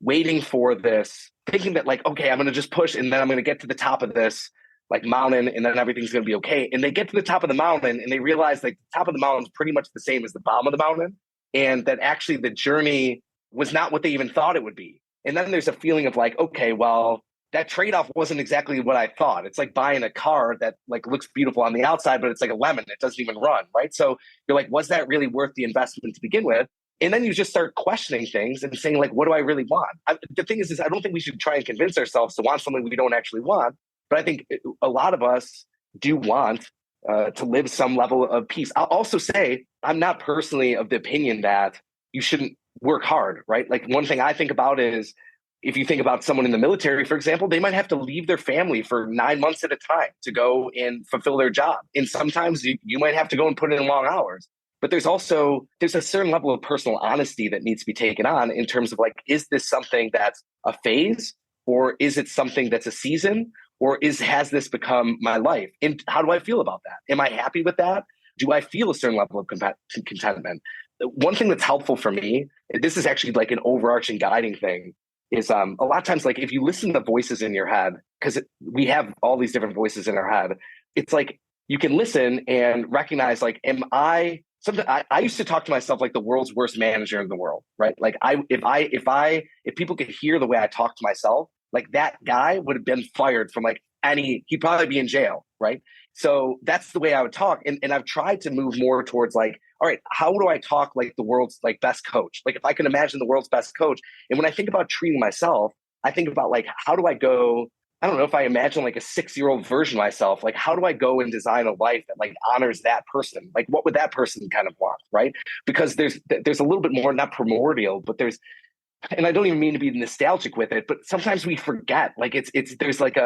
waiting for this, thinking that like, okay, I'm going to just push and then I'm going to get to the top of this like mountain and then everything's going to be okay. And they get to the top of the mountain and they realize like the top of the mountain is pretty much the same as the bottom of the mountain. And that actually the journey was not what they even thought it would be. And then there's a feeling of like, okay, well, that trade-off wasn't exactly what I thought. It's like buying a car that like looks beautiful on the outside, but it's like a lemon. It doesn't even run, right? So you're like, was that really worth the investment to begin with? And then you just start questioning things and saying like, what do I really want? The thing is I don't think we should try and convince ourselves to want something we don't actually want. But I think a lot of us do want to live some level of peace. I'll also say I'm not personally of the opinion that you shouldn't work hard, right? Like one thing I think about is if you think about someone in the military, for example, they might have to leave their family for 9 months at a time to go and fulfill their job. And sometimes you might have to go and put in long hours. But there's a certain level of personal honesty that needs to be taken on in terms of like, is this something that's a phase or is it something that's a season? Or has this become my life? And how do I feel about that? Am I happy with that? Do I feel a certain level of contentment? One thing that's helpful for me, this is actually like an overarching guiding thing, is a lot of times, like if you listen to the voices in your head, because we have all these different voices in our head, it's like you can listen and recognize like, I used to talk to myself like the world's worst manager in the world, right? Like if people could hear the way I talk to myself, like that guy would have been fired from like he'd probably be in jail, right? So that's the way I would talk. And I've tried to move more towards like, all right, how do I talk like the world's like best coach? Like if I can imagine the world's best coach. And when I think about treating myself, I think about like, how do I go? I don't know, if I imagine like a 6-year-old version of myself, like how do I go and design a life that like honors that person? Like what would that person kind of want, right? Because there's a little bit more, not primordial, but and I don't even mean to be nostalgic with it, but sometimes we forget, like there's like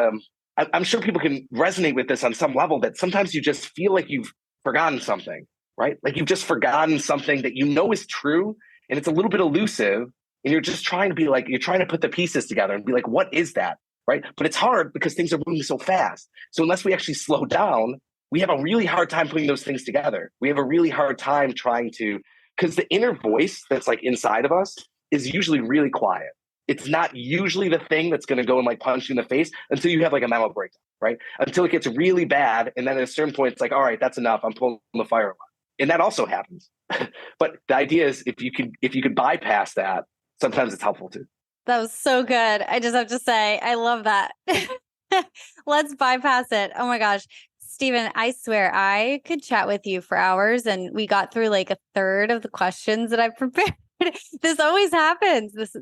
I'm sure people can resonate with this on some level, that sometimes you just feel like you've forgotten something, right? Like you've just forgotten something that you know is true and it's a little bit elusive and you're just trying to be like, you're trying to put the pieces together and be like, what is that? Right. But it's hard because things are moving so fast. So unless we actually slow down, we have a really hard time putting those things together. We have a really hard time trying to Because the inner voice that's like inside of us is usually really quiet. It's not usually the thing that's going to go and like punch you in the face until you have like a mental breakdown, right? Until it gets really bad. And then at a certain point, it's like, all right, that's enough. I'm pulling the fire alarm. And that also happens. But the idea is if you could bypass that, sometimes it's helpful too. That was so good. I just have to say, I love that. Let's bypass it. Oh my gosh. Stephen, I swear I could chat with you for hours, and we got through like a third of the questions that I prepared. This always happens. This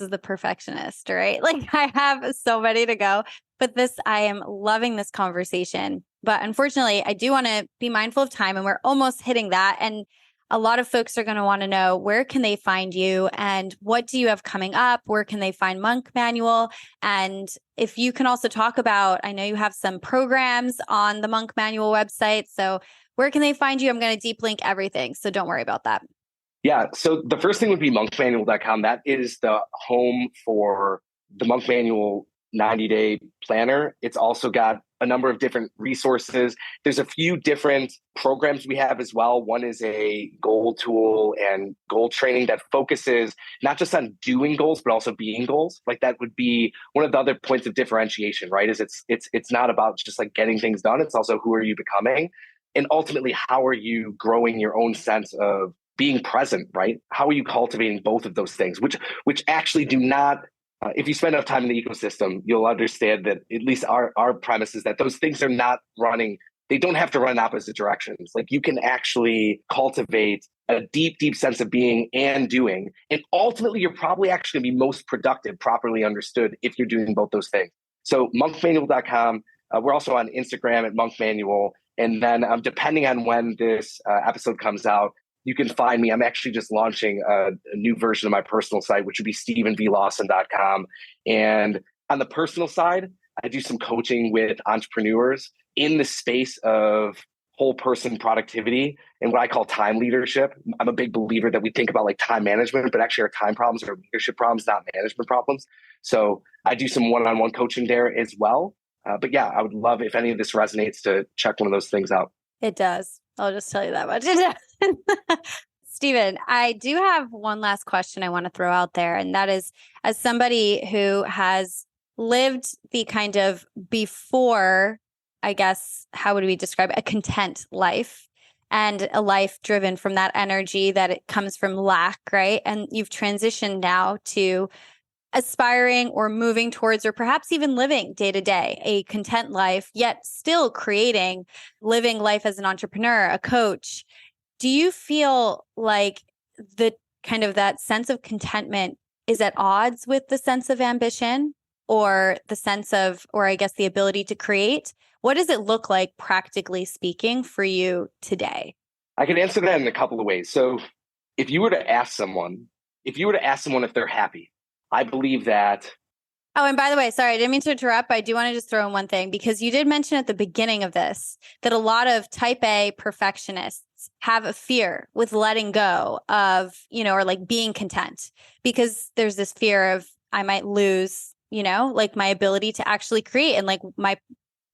is the perfectionist, right? Like I have so many to go, but I am loving this conversation. But unfortunately, I do want to be mindful of time, and we're almost hitting that. And a lot of folks are going to want to know, where can they find you and what do you have coming up? Where can they find Monk Manual? And if you can also talk about, I know you have some programs on the Monk Manual website. So where can they find you? I'm going to deep link everything. So don't worry about that. Yeah. So the first thing would be monkmanual.com. That is the home for the Monk Manual 90-day planner. It's also got a number of different resources. There's a few different programs we have as well. One is a goal tool and goal training that focuses not just on doing goals, but also being goals. Like that would be one of the other points of differentiation, right? Is it's not about just like getting things done. It's also who are you becoming? And ultimately, how are you growing your own sense of being present, right? How are you cultivating both of those things, which actually do not, if you spend enough time in the ecosystem, you'll understand that at least our premise is that those things are not running, they don't have to run in opposite directions. Like you can actually cultivate a deep, deep sense of being and doing. And ultimately, you're probably actually going to be most productive, properly understood, if you're doing both those things. So monkmanual.com. We're also on Instagram at monkmanual. And then depending on when this episode comes out, you can find me. I'm actually just launching a new version of my personal site, which would be stephenvlawson.com. And on the personal side, I do some coaching with entrepreneurs in the space of whole person productivity and what I call time leadership. I'm a big believer that we think about like time management, but actually our time problems are leadership problems, not management problems. So I do some one-on-one coaching there as well. But yeah, I would love if any of this resonates to check one of those things out. It does. I'll just tell you that much. It does. Stephen, I do have one last question I want to throw out there. And that is, as somebody who has lived the kind of before, I guess, how would we describe it? A content life, and a life driven from that energy that it comes from lack, right? And you've transitioned now to aspiring or moving towards, or perhaps even living day to day, a content life, yet still living life as an entrepreneur, a coach. Do you feel like the kind of that sense of contentment is at odds with the sense of ambition, or the sense of, or I guess the ability to create? What does it look like, practically speaking, for you today? I can answer that in a couple of ways. So if you were to ask someone if they're happy, I believe that. Oh, and by the way, sorry, I didn't mean to interrupt, but I do want to just throw in one thing, because you did mention at the beginning of this that a lot of type A perfectionists have a fear with letting go of, or like being content, because there's this fear of, I might lose, like my ability to actually create and like my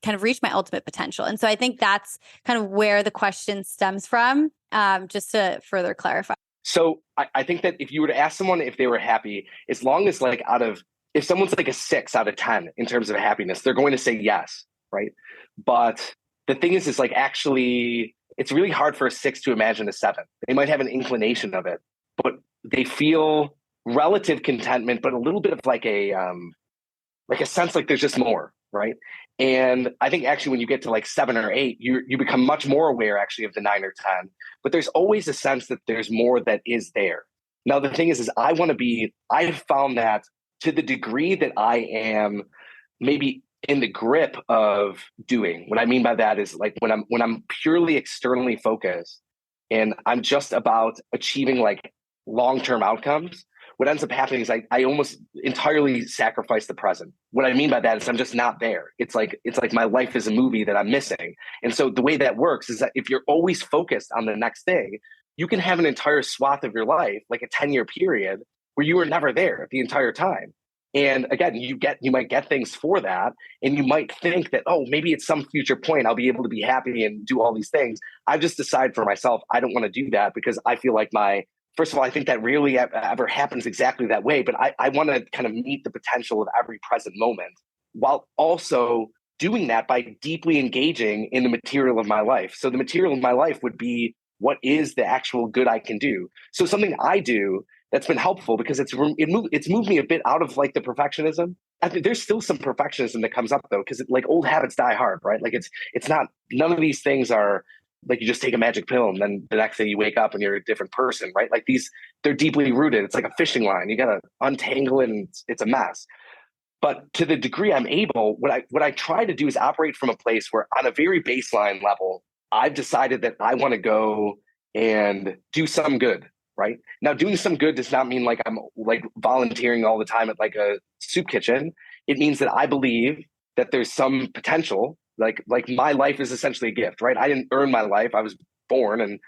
kind of reach my ultimate potential. And so I think that's kind of where the question stems from, just to further clarify. So I think that if you were to ask someone if they were happy, as long as like if someone's like a 6 out of 10 in terms of happiness, they're going to say yes, right? But the thing is like actually, it's really hard for a 6 to imagine a 7. They might have an inclination of it, but they feel relative contentment, but a little bit of like a sense like there's just more, right? And I think actually when you get to like 7 or 8, you become much more aware actually of the 9 or 10, but there's always a sense that there's more that is there. Now, the thing is I've found that to the degree that I am maybe in the grip of doing, what I mean by that is like when I'm purely externally focused and I'm just about achieving like long-term outcomes, what ends up happening is I almost entirely sacrifice the present. What I mean by that is I'm just not there. It's like my life is a movie that I'm missing. And so the way that works is that if you're always focused on the next thing, you can have an entire swath of your life, like a 10-year period, where you were never there the entire time. And again, you might get things for that. And you might think that, oh, maybe at some future point, I'll be able to be happy and do all these things. I've just decided for myself, I don't want to do that because I feel like first of all, I think that rarely ever happens exactly that way. But I want to kind of meet the potential of every present moment while also doing that by deeply engaging in the material of my life. So the material of my life would be, what is the actual good I can do? So something I do that's been helpful because it's moved me a bit out of like the perfectionism. I think there's still some perfectionism that comes up though, because like old habits die hard, right? Like it's not, none of these things are like you just take a magic pill and then the next day you wake up and you're a different person, right? Like they're deeply rooted. It's like a fishing line. You got to untangle it and it's a mess. But to the degree I'm able, what I try to do is operate from a place where on a very baseline level, I've decided that I want to go and do some good, right? Now, doing some good does not mean like I'm like volunteering all the time at like a soup kitchen. It means that I believe that there's some potential, like my life is essentially a gift, right? I didn't earn my life. I was born and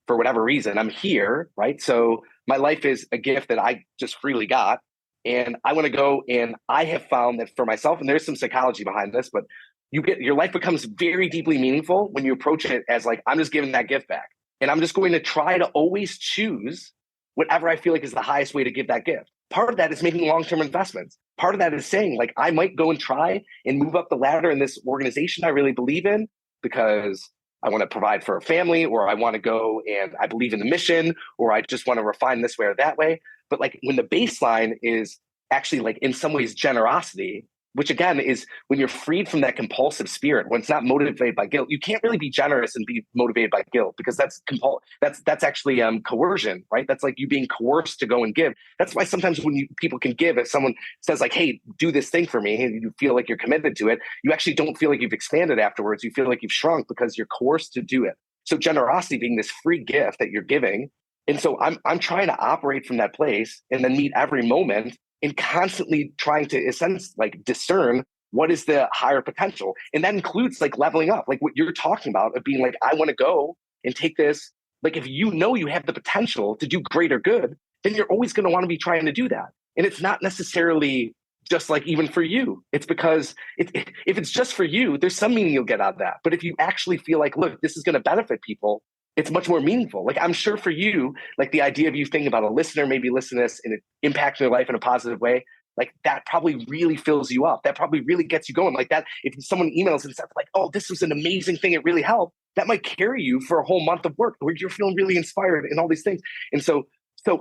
for whatever reason, I'm here, right? So my life is a gift that I just freely got. And I want to go, and I have found that for myself, and there's some psychology behind this, but your life becomes very deeply meaningful when you approach it as like, I'm just giving that gift back. And I'm just going to try to always choose whatever I feel like is the highest way to give that gift. Part of that is making long-term investments. Part of that is saying like, I might go and try and move up the ladder in this organization I really believe in because I want to provide for a family, or I want to go and I believe in the mission, or I just want to refine this way or that way. But like when the baseline is actually like in some ways generosity, which again is when you're freed from that compulsive spirit, when it's not motivated by guilt. You can't really be generous and be motivated by guilt because that's actually coercion, right? That's like you being coerced to go and give. That's why sometimes when people can give, if someone says like, hey, do this thing for me, and you feel like you're committed to it, you actually don't feel like you've expanded afterwards. You feel like you've shrunk because you're coerced to do it. So generosity being this free gift that you're giving. And so I'm trying to operate from that place and then meet every moment and constantly trying to, in a sense, like discern what is the higher potential. And that includes like leveling up, like what you're talking about of being like, I want to go and take this. Like if you know you have the potential to do greater good, then you're always going to want to be trying to do that. And it's not necessarily just like even for you. It's because if it's just for you, there's some meaning you'll get out of that. But if you actually feel like, look, this is going to benefit people, it's much more meaningful. Like I'm sure for you, like the idea of you thinking about a listener, maybe listen to this and it impacts their life in a positive way, like that probably really fills you up. That probably really gets you going. Like that, if someone emails and says like, oh, this was an amazing thing, it really helped, that might carry you for a whole month of work where you're feeling really inspired and all these things. And so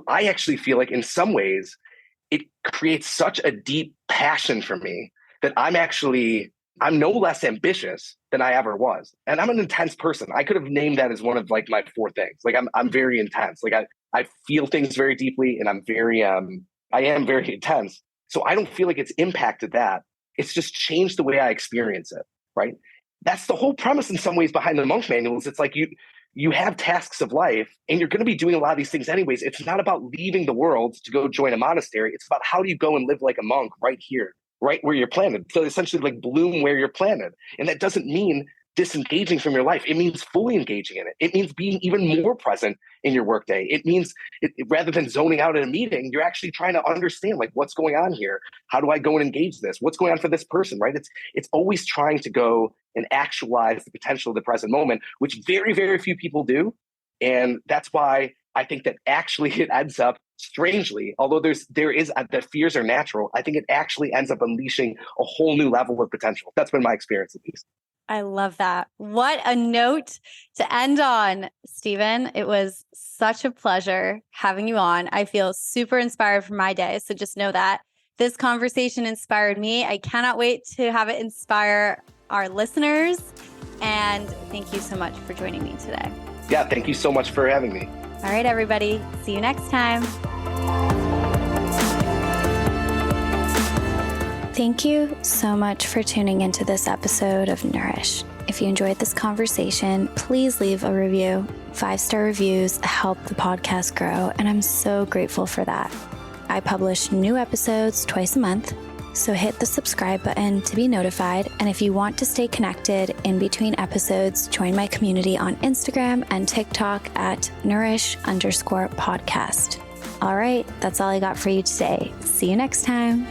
I actually feel like in some ways, it creates such a deep passion for me that I'm no less ambitious than I ever was. And I'm an intense person. I could have named that as one of like my 4 things. Like I'm very intense. Like I feel things very deeply and I am very intense. So I don't feel like it's impacted that. It's just changed the way I experience it, right? That's the whole premise in some ways behind the monk manuals. It's like you have tasks of life and you're going to be doing a lot of these things anyways. It's not about leaving the world to go join a monastery. It's about how do you go and live like a monk right here, right where you're planted. So essentially like bloom where you're planted. And that doesn't mean disengaging from your life. It means fully engaging in it. It means being even more present in your workday. It means rather than zoning out at a meeting, you're actually trying to understand like what's going on here. How do I go and engage this? What's going on for this person, right? It's always trying to go and actualize the potential of the present moment, which very, very few people do. And that's why I think that actually it ends up strangely, although there is the fears are natural, I think it actually ends up unleashing a whole new level of potential. That's been my experience at least. I love that. What a note to end on, Stephen. It was such a pleasure having you on. I feel super inspired for my day. So just know that this conversation inspired me. I cannot wait to have it inspire our listeners. And thank you so much for joining me today. Yeah, thank you so much for having me. All right, everybody. See you next time. Thank you so much for tuning into this episode of Nourish. If you enjoyed this conversation, please leave a review. 5-star reviews help the podcast grow, and I'm so grateful for that. I publish new episodes twice a month, so hit the subscribe button to be notified. And if you want to stay connected in between episodes, join my community on Instagram and TikTok at nourish_podcast. All right, that's all I got for you today. See you next time.